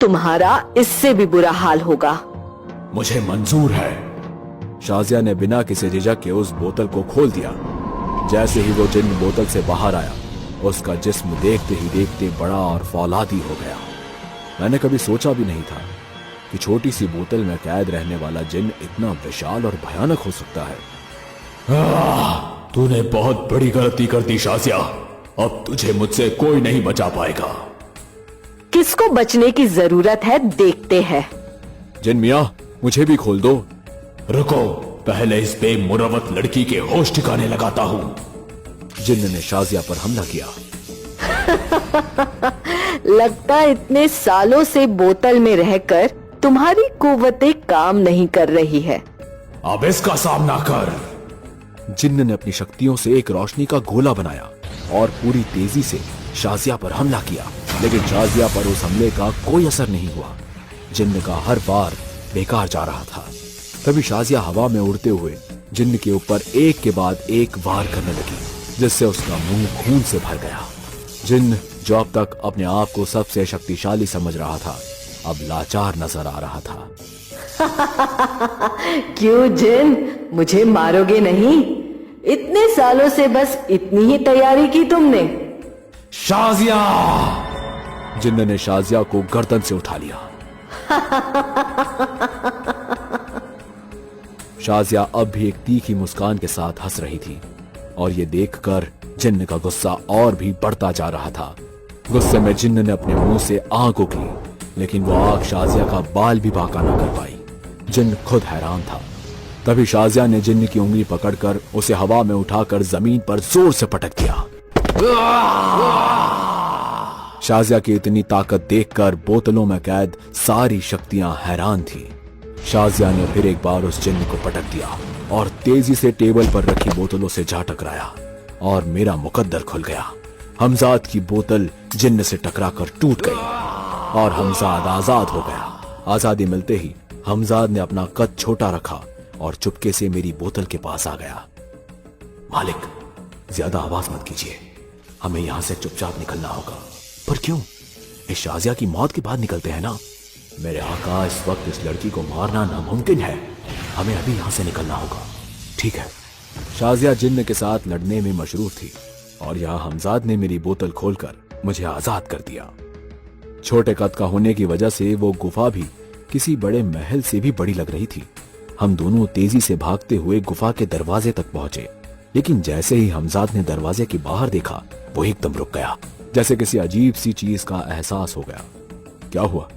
तुम्हारा इससे भी बुरा हाल होगा। मुझे मंजूर है। शाजिया ने बिना किसी झिझक के उस बोतल को खोल दिया। जैसे ही वो जिन्न बोतल से बाहर आया, उसका जिस्म देखते ही देखते बड़ा और फौलादी हो गया। मैंने कभी सोचा भी नहीं था कि छोटी सी बोतल में कैद रहने वाला जिन्न इतना विशाल और भयानक हो सकता है। तूने बहुत बड़ी गलती कर दी शाजिया। अब तुझे मुझसे कोई नहीं बचा पाएगा। किसको बचने की जरूरत है देखते हैं। जिन मियां, मुझे भी खोल दो। रुको, पहले इस बेमुरवत लड़की के होश ठिकाने लगाता हूँ। जिन्न ने शाजिया पर हमला किया। लगता है इतने सालों से बोतल में रहकर तुम्हारी कुव्वतें काम नहीं कर रही है। अब इसका सामना कर। जिन्न ने अपनी शक्तियों से एक रोशनी का गोला बनाया और पूरी तेजी से शाजिया पर हमला किया, लेकिन शाजिया पर उस हमले का कोई असर नहीं हुआ। जिन्न का हर वार बेकार जा रहा था। तभी शाजिया हवा में उड़ते हुए जिन्न के ऊपर एक के बाद एक वार करने लगी, जिससे उसका मुंह खून से भर गया। जिन्न, जो अब तक अपने आप को सबसे शक्तिशाली समझ रहा था, अब लाचार नजर आ रहा था। क्यों जिन्न, मुझे मारोगे नहीं? इतने सालों से बस इतनी ही तैयारी की तुमने? शाजिया! जिन्न ने शाजिया को गर्दन से उठा लिया। शाजिया अब भी एक तीखी मुस्कान के साथ हंस रही थी और ये देखकर जिन्न का गुस्सा और भी बढ़ता जा रहा था। गुस्से में जिन्न ने अपने मुंह से आग उगली, लेकिन वो आग शाजिया का बाल भी बांका न कर पाई। जिन्न खुद हैरान था। तभी शाजिया ने जिन्न की उंगली पकड़कर उसे हवा में उठाकर जमीन पर जोर से पटक दिया। शाजिया की इतनी ताकत देखकर बोतलों में कैद सारी शक्तियां हैरान थी। शाजिया ने फिर एक बार उस जिन्न को पटक दिया और तेजी से टेबल पर रखी बोतलों से जा टकराया और मेरा मुकद्दर खुल गया। हमजाद की बोतल जिन्न से टकराकर टूट गई और हमजाद आजाद हो गया। आजादी मिलते ही हमजाद ने अपना कद छोटा रखा और चुपके से मेरी बोतल के पास आ गया। मालिक, ज्यादा आवाज मत कीजिए, हमें यहां से चुपचाप निकलना होगा। पर क्यों? इस शाजिया की मौत के बाद निकलते हैं ना। मेरे आका, इस वक्त इस लड़की को मारना नामुमकिन है। हमें अभी यहां से निकलना होगा। ठीक है। शाजिया जिन्न के साथ लड़ने में मशरूफ थी और यहाँ हमजाद ने मेरी बोतल खोलकर मुझे आजाद कर दिया। छोटे कद का होने की वजह से वो गुफा भी किसी बड़े महल से भी बड़ी लग रही थी। हम दोनों तेजी से भागते हुए गुफा के दरवाजे तक पहुंचे, लेकिन जैसे ही हमजाद ने दरवाजे के बाहर देखा, वो एकदम रुक गया, जैसे किसी अजीब सी चीज का एहसास हो गया। क्या हुआ?